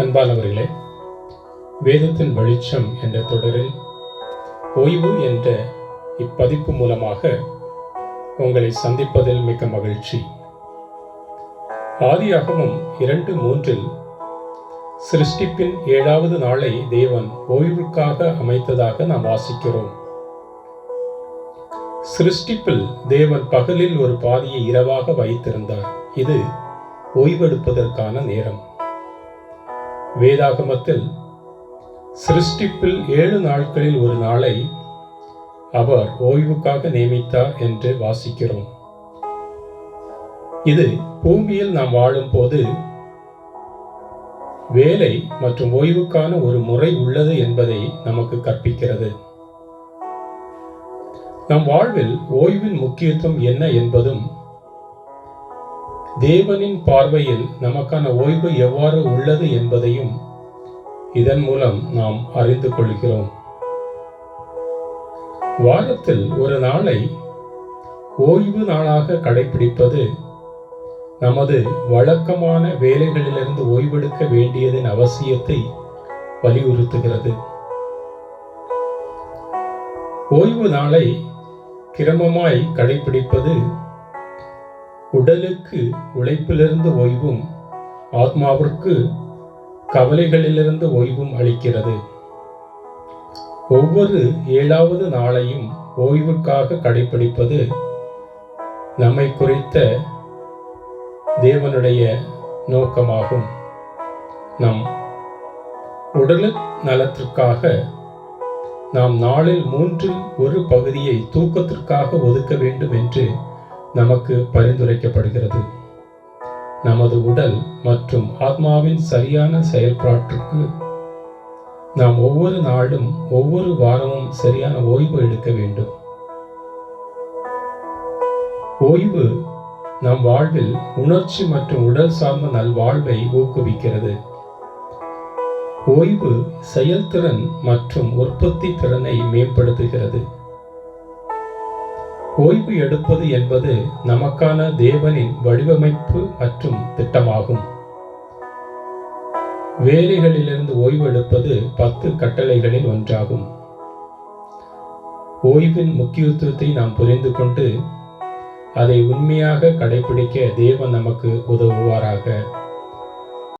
அன்பானவர்களே, வேதத்தின் வெளிச்சம் என்ற தொடரில் ஓய்வு என்ற இப்பதிப்பு மூலமாக உங்களை சந்திப்பதில் மிக்க மகிழ்ச்சி. ஆதியாகமம் 2:3 சிருஷ்டிப்பின் 7வது நாளை தேவன் ஓய்வுக்காக அமைத்ததாக நாம் வாசிக்கிறோம். சிருஷ்டிப்பில் தேவன் பகலில் ஒரு பாதியை இரவாக வைத்திருந்தார். இது ஓய்வெடுப்பதற்கான நேரம். வேதாகமத்தில் சிருஷ்டிப்பில் 7 நாட்களில் ஒரு நாளை அவர் ஓய்வுக்காக நியமித்தார் என்று வாசிக்கிறோம். இது பூமியில் நாம் வாழும் போது வேலை மற்றும் ஓய்வுக்கான ஒரு முறை உள்ளது என்பதை நமக்கு கற்பிக்கிறது. நம் வாழ்வில் ஓய்வின் முக்கியத்துவம் என்ன என்பதும், தேவனின் பார்வையில் நமக்கான ஓய்வு எவ்வாறு உள்ளது என்பதையும் இதன் மூலம் நாம் அறிந்து கொள்கிறோம். வாரத்தில் ஒரு நாளை ஓய்வு நாளாக கடைபிடிப்பது நமது வழக்கமான வேலைகளிலிருந்து ஓய்வெடுக்க வேண்டியதன் அவசியத்தை வலியுறுத்துகிறது. ஓய்வு நாளை கிரமமாய் கடைபிடிப்பது உடலுக்கு உழைப்பிலிருந்து ஓய்வும் ஆத்மாவிற்கு கவலைகளிலிருந்து ஓய்வும் அளிக்கிறது. ஒவ்வொரு 7வது நாளையும் ஓய்வுக்காக கடைபிடிப்பது நம்மை குறித்த தேவனுடைய நோக்கமாகும். நம் உடல் நலத்திற்காக நாம் நாளில் 1/3 பகுதியை தூக்கத்திற்காக ஒதுக்க வேண்டும் என்று நமக்கு பரிந்துரைக்கப்படுகிறது. நமது உடல் மற்றும் ஆத்மாவின் சரியான செயல்பாட்டிற்கு நாம் ஒவ்வொரு நாளும் ஒவ்வொரு வாரமும் சரியான ஓய்வு எடுக்க வேண்டும். ஓய்வு நம் வாழ்வில் உணர்ச்சி மற்றும் உடல் சார்ந்த நல்வாழ்வை ஊக்குவிக்கிறது. ஓய்வு செயல்திறன் மற்றும் உற்பத்தி திறனை மேம்படுத்துகிறது. ஓய்வு எடுப்பது என்பது நமக்கான தேவனின் வடிவமைப்பு மற்றும் திட்டமாகும். வேலைகளிலிருந்து ஓய்வு எடுப்பது 10 கட்டளைகளில் ஒன்றாகும். ஓய்வின் முக்கியத்துவத்தை நாம் புரிந்து கொண்டு அதை உண்மையாக கடைபிடிக்க தேவன் நமக்கு உதவுவாராக.